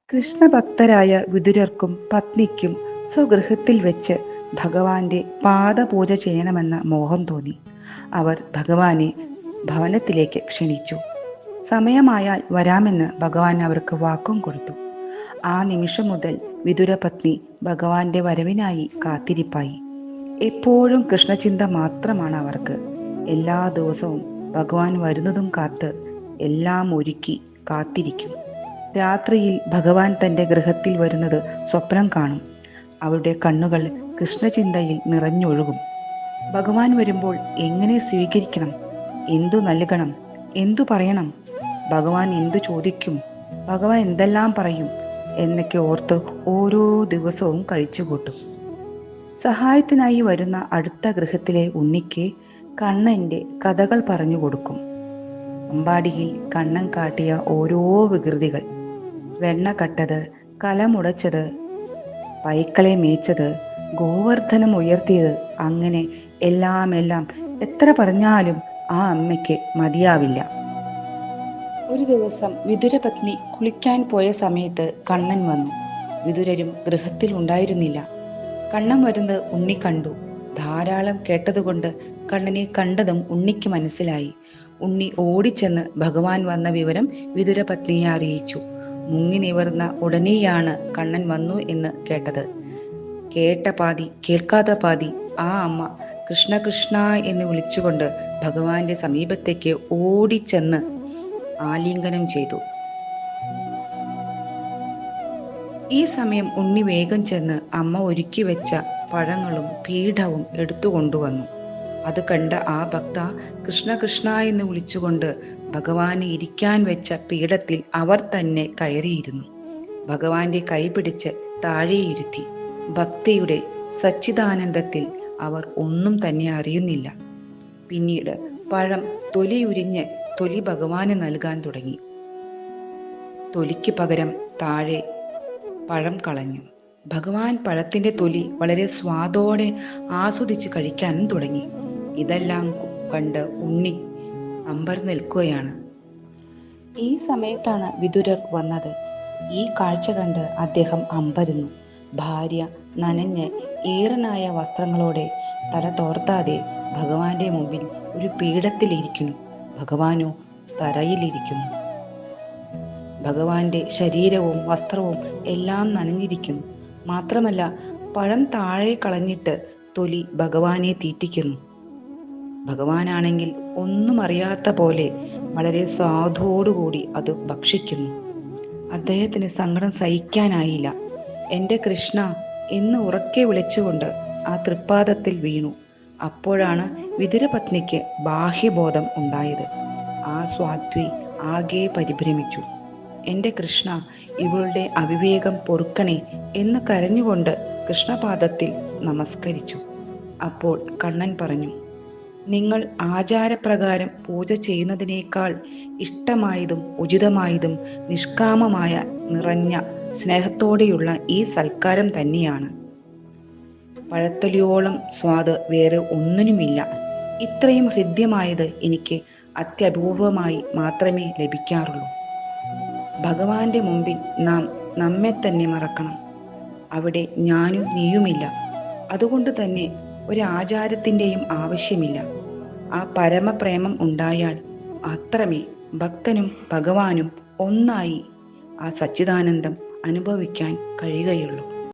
കൃഷ്ണഭക്തരായ വിതുരർക്കും പത്നിക്കും സ്വഗൃഹത്തിൽ വെച്ച് ഭഗവാന്റെ പാദപൂജ ചെയ്യണമെന്ന മോഹം തോന്നി. അവർ ഭഗവാനെ ഭവനത്തിലേക്ക് ക്ഷണിച്ചു. സമയമായാൽ വരാമെന്ന് ഭഗവാൻ അവർക്ക് വാക്കും കൊടുത്തു. ആ നിമിഷം മുതൽ വിതുരപത്നി ഭഗവാന്റെ വരവിനായി കാത്തിരിപ്പായി. എപ്പോഴും കൃഷ്ണചിന്ത മാത്രമാണ് അവർക്ക്. എല്ലാ ദിവസവും ഭഗവാൻ വരുന്നതും കാത്ത് എല്ലാം ഒരുക്കി കാത്തിരിക്കും. രാത്രിയിൽ ഭഗവാൻ തൻ്റെ ഗൃഹത്തിൽ വരുന്നത് സ്വപ്നം കാണും. അവരുടെ കണ്ണുകൾ കൃഷ്ണചിന്തയിൽ നിറഞ്ഞൊഴുകും. ഭഗവാൻ വരുമ്പോൾ എങ്ങനെ സ്വീകരിക്കണം, എന്തു നൽകണം, എന്തു പറയണം, ഭഗവാൻ എന്തു ചോദിക്കും, ഭഗവാൻ എന്തെല്ലാം പറയും എന്നൊക്കെ ഓർത്ത് ഓരോ ദിവസവും കഴിച്ചുകൂട്ടും. സഹായത്തിനായി വരുന്ന അടുത്ത ഗൃഹത്തിലെ ഉണ്ണിക്ക് കണ്ണൻ്റെ കഥകൾ പറഞ്ഞു കൊടുക്കും. അമ്പാടിയിൽ കണ്ണൻ കാട്ടിയ ഓരോ വികൃതികൾ, വെണ്ണ കട്ടത്, കലമുടച്ചത്, പൈക്കളെ മേച്ചത്, ഗോവർദ്ധനം ഉയർത്തിയത്, അങ്ങനെ എല്ലാം എത്ര പറഞ്ഞാലും ആ അമ്മയ്ക്ക് മതിയാവില്ല. ഒരു ദിവസം വിതുരപത്നി കുളിക്കാൻ പോയ സമയത്ത് കണ്ണൻ വന്നു. വിതുരരും ഗൃഹത്തിൽ ഉണ്ടായിരുന്നില്ല. കണ്ണൻ വരുന്നത് ഉണ്ണി കണ്ടു. ധാരാളം കേട്ടതുകൊണ്ട് കണ്ണനെ കണ്ടതും ഉണ്ണിക്ക് മനസ്സിലായി. ഉണ്ണി ഓടിച്ചെന്ന് ഭഗവാൻ വന്ന വിവരം വിതുരപത്നിയെ അറിയിച്ചു. മുങ്ങി നിവർന്ന ഉടനെയാണ് കണ്ണൻ വന്നു എന്ന് കേട്ടത്. കേട്ട പാതി കേൾക്കാത്ത പാതി ആ അമ്മ കൃഷ്ണ കൃഷ്ണ എന്ന് വിളിച്ചുകൊണ്ട് ഭഗവാന്റെ സമീപത്തേക്ക് ഓടിച്ചെന്ന് ആലിംഗനം ചെയ്തു. ഈ സമയം ഉണ്ണി വേഗം ചെന്ന് അമ്മ ഒരുക്കി വെച്ച പഴങ്ങളും പീഠവും എടുത്തുകൊണ്ടുവന്നു. അത് കണ്ട ആ ഭക്ത കൃഷ്ണ കൃഷ്ണ എന്ന് വിളിച്ചുകൊണ്ട് ഭഗവാന് ഇരിക്കാൻ വെച്ച പീഠത്തിൽ അവർ തന്നെ കയറിയിരുന്നു. ഭഗവാന്റെ കൈ പിടിച്ച് താഴെയിരുത്തി. ഭക്തിയുടെ സച്ചിദാനന്ദത്തിൽ അവർ ഒന്നും തന്നെ അറിയുന്നില്ല. പിന്നീട് പഴം തൊലിയുരിഞ്ഞ് തൊലി ഭഗവാന് നൽകാൻ തുടങ്ങി. തൊലിക്ക് പകരം താഴെ പഴം കളഞ്ഞു. ഭഗവാൻ പഴത്തിന്റെ തൊലി വളരെ സ്വാദോടെ ആസ്വദിച്ച് കഴിക്കാനും തുടങ്ങി. ഇതെല്ലാം കണ്ട് ഉണ്ണി അമ്പരന്ന് നിൽക്കുകയാണ്. ഈ സമയത്താണ് വിതുരർ വന്നത്. ഈ കാഴ്ച കണ്ട് അദ്ദേഹം അമ്പരന്നു. ഭാര്യ നനഞ്ഞ് ഈറനായ വസ്ത്രങ്ങളോടെ തല തോർത്താതെ ഭഗവാന്റെ മുമ്പിൽ ഒരു പീഠത്തിലിരിക്കുന്നു. ഭഗവാനോ തറയിലിരിക്കുന്നു. ഭഗവാന്റെ ശരീരവും വസ്ത്രവും എല്ലാം നനഞ്ഞിരിക്കുന്നു. മാത്രമല്ല പഴം താഴെ കളഞ്ഞിട്ട് തൊലി ഭഗവാനെ തീറ്റിക്കുന്നു. ഭഗവാനാണെങ്കിൽ ഒന്നും അറിയാത്ത പോലെ വളരെ സ്വാദോടുകൂടി അത് ഭക്ഷിക്കുന്നു. അദ്ദേഹത്തിന് സങ്കടം സഹിക്കാനായില്ല. എൻ്റെ കൃഷ്ണ എന്ന് ഉറക്കെ വിളിച്ചുകൊണ്ട് ആ തൃപ്പാദത്തിൽ വീണു. അപ്പോഴാണ് വിതുരപത്നിക്ക് ബാഹ്യബോധം ഉണ്ടായത്. ആ സ്വാത്വി ആകെ പരിഭ്രമിച്ചു. എൻ്റെ കൃഷ്ണ, ഇവളുടെ അവിവേകം പൊറുക്കണേ എന്ന് കരഞ്ഞുകൊണ്ട് കൃഷ്ണപാദത്തിൽ നമസ്കരിച്ചു. അപ്പോൾ കണ്ണൻ പറഞ്ഞു, നിങ്ങൾ ആചാരപ്രകാരം പൂജ ചെയ്യുന്നതിനേക്കാൾ ഇഷ്ടമായതും ഉചിതമായതും നിഷ്കാമമായ നിറഞ്ഞ സ്നേഹത്തോടെയുള്ള ഈ സൽക്കാരം തന്നെയാണ്. പഴത്തൊലിയോളം സ്വാദ് വേറെ ഒന്നിനുമില്ല. ഇത്രയും ഹൃദ്യമായത് എനിക്ക് അത്യപൂർവമായി മാത്രമേ ലഭിക്കാറുള്ളൂ. ഭഗവാന്റെ മുമ്പിൽ നാം നമ്മെ തന്നെ മറക്കണം. അവിടെ ഞാനും നീയുമില്ല. അതുകൊണ്ട് തന്നെ ഒരു ആചാരത്തിൻ്റെയും ആവശ്യമില്ല. ആ പരമപ്രേമം ഉണ്ടായാൽ അത്രമേ ഭക്തനും ഭഗവാനും ഒന്നായി ആ സച്ചിദാനന്ദം അനുഭവിക്കാൻ കഴിയുകയുള്ളൂ.